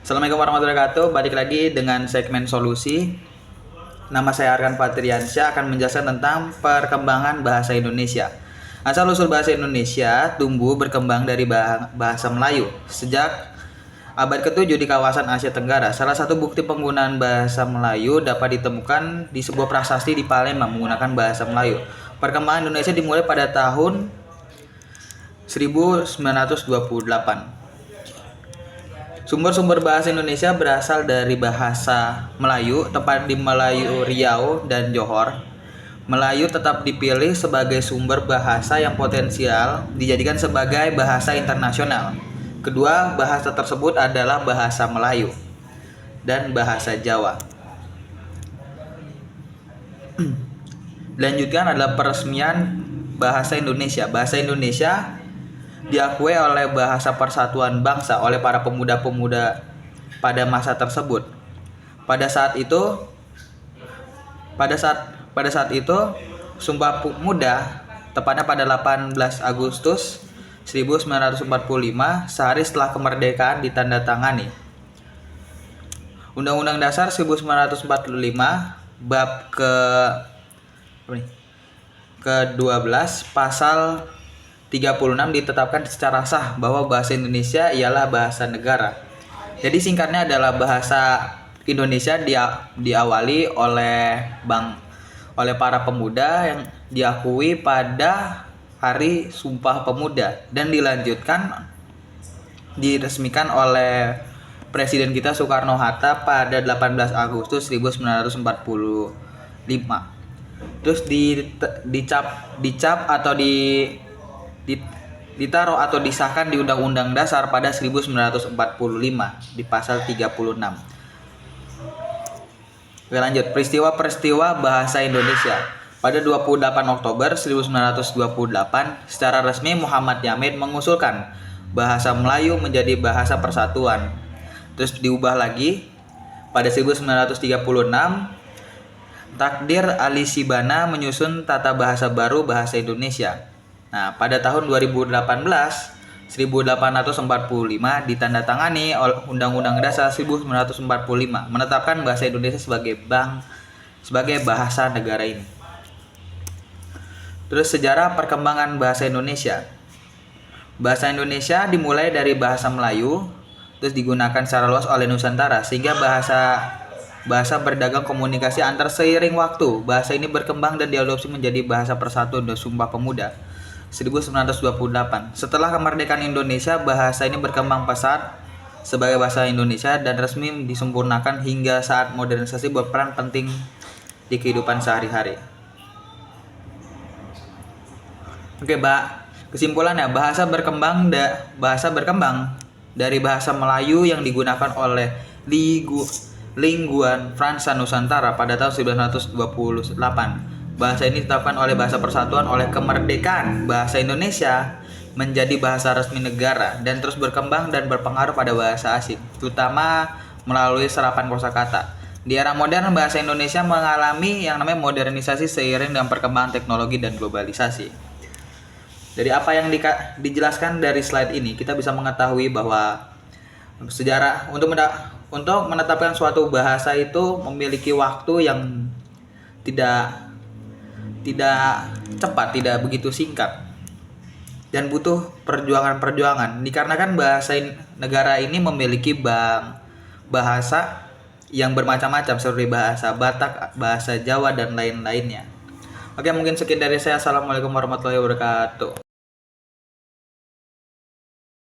Assalamualaikum warahmatullahi wabarakatuh. Balik lagi dengan segmen solusi. Nama saya Arkan Patriansyah akan menjelaskan tentang perkembangan bahasa Indonesia. Asal-usul bahasa Indonesia tumbuh berkembang dari bahasa Melayu sejak abad ke-7 di kawasan Asia Tenggara. Salah satu bukti penggunaan bahasa Melayu dapat ditemukan di sebuah prasasti di Palembang menggunakan bahasa Melayu. Perkembangan Indonesia dimulai pada tahun 1928. Sumber-sumber bahasa Indonesia berasal dari bahasa Melayu, tepat di Melayu Riau dan Johor. Melayu tetap dipilih sebagai sumber bahasa yang potensial dijadikan sebagai bahasa internasional. Kedua bahasa tersebut adalah bahasa Melayu dan bahasa Jawa. Dilanjutkan adalah peresmian bahasa Indonesia. Bahasa Indonesia diakui oleh Bahasa Persatuan Bangsa oleh para pemuda-pemuda pada masa tersebut. Pada saat itu Sumpah Pemuda tepatnya pada 18 Agustus 1945, sehari setelah kemerdekaan, ditandatangani. Undang-Undang Dasar 1945 bab ke-12 pasal 36 ditetapkan secara sah bahwa bahasa Indonesia ialah bahasa negara. Jadi singkatnya adalah bahasa Indonesia diawali oleh para pemuda yang diakui pada Hari Sumpah Pemuda dan diresmikan oleh Presiden kita Soekarno-Hatta pada 18 Agustus 1945. Terus dicap atau ditaruh atau disahkan di Undang-Undang Dasar pada 1945 di pasal 36. Oke, lanjut. Peristiwa-peristiwa bahasa Indonesia. Pada 28 Oktober 1928, secara resmi Muhammad Yamin mengusulkan bahasa Melayu menjadi bahasa persatuan. Terus diubah lagi pada 1936, Takdir Ali Shibana menyusun tata bahasa baru bahasa Indonesia. Nah, pada tahun 1845 ditandatangani Undang-Undang Dasar 1945 menetapkan bahasa Indonesia sebagai bahasa negara ini. Terus sejarah perkembangan bahasa Indonesia. Bahasa Indonesia dimulai dari bahasa Melayu, terus digunakan secara luas oleh Nusantara sehingga bahasa berdagang komunikasi antar seiring waktu. Bahasa ini berkembang dan diadopsi menjadi bahasa persatuan dan Sumpah Pemuda 1928. Setelah kemerdekaan Indonesia, bahasa ini berkembang pesat sebagai bahasa Indonesia dan resmi disempurnakan hingga saat modernisasi berperan penting di kehidupan sehari-hari. Oke, kesimpulannya bahasa berkembang dari bahasa Melayu yang digunakan oleh Lingguan Fransa Nusantara pada tahun 1928. Bahasa ini ditetapkan oleh Bahasa Persatuan oleh kemerdekaan. Bahasa Indonesia menjadi bahasa resmi negara dan terus berkembang dan berpengaruh pada bahasa asing, terutama melalui serapan kosakata. Di era modern, bahasa Indonesia mengalami yang namanya modernisasi seiring dengan perkembangan teknologi dan globalisasi. Dari apa yang dijelaskan dari slide ini, kita bisa mengetahui bahwa sejarah untuk menetapkan suatu bahasa itu memiliki waktu yang tidak cepat, tidak begitu singkat, dan butuh perjuangan dikarenakan bahasa negara ini memiliki bahasa yang bermacam-macam seperti bahasa Batak, bahasa Jawa, dan lain-lainnya. Oke, mungkin sekian dari saya. Assalamualaikum warahmatullahi wabarakatuh.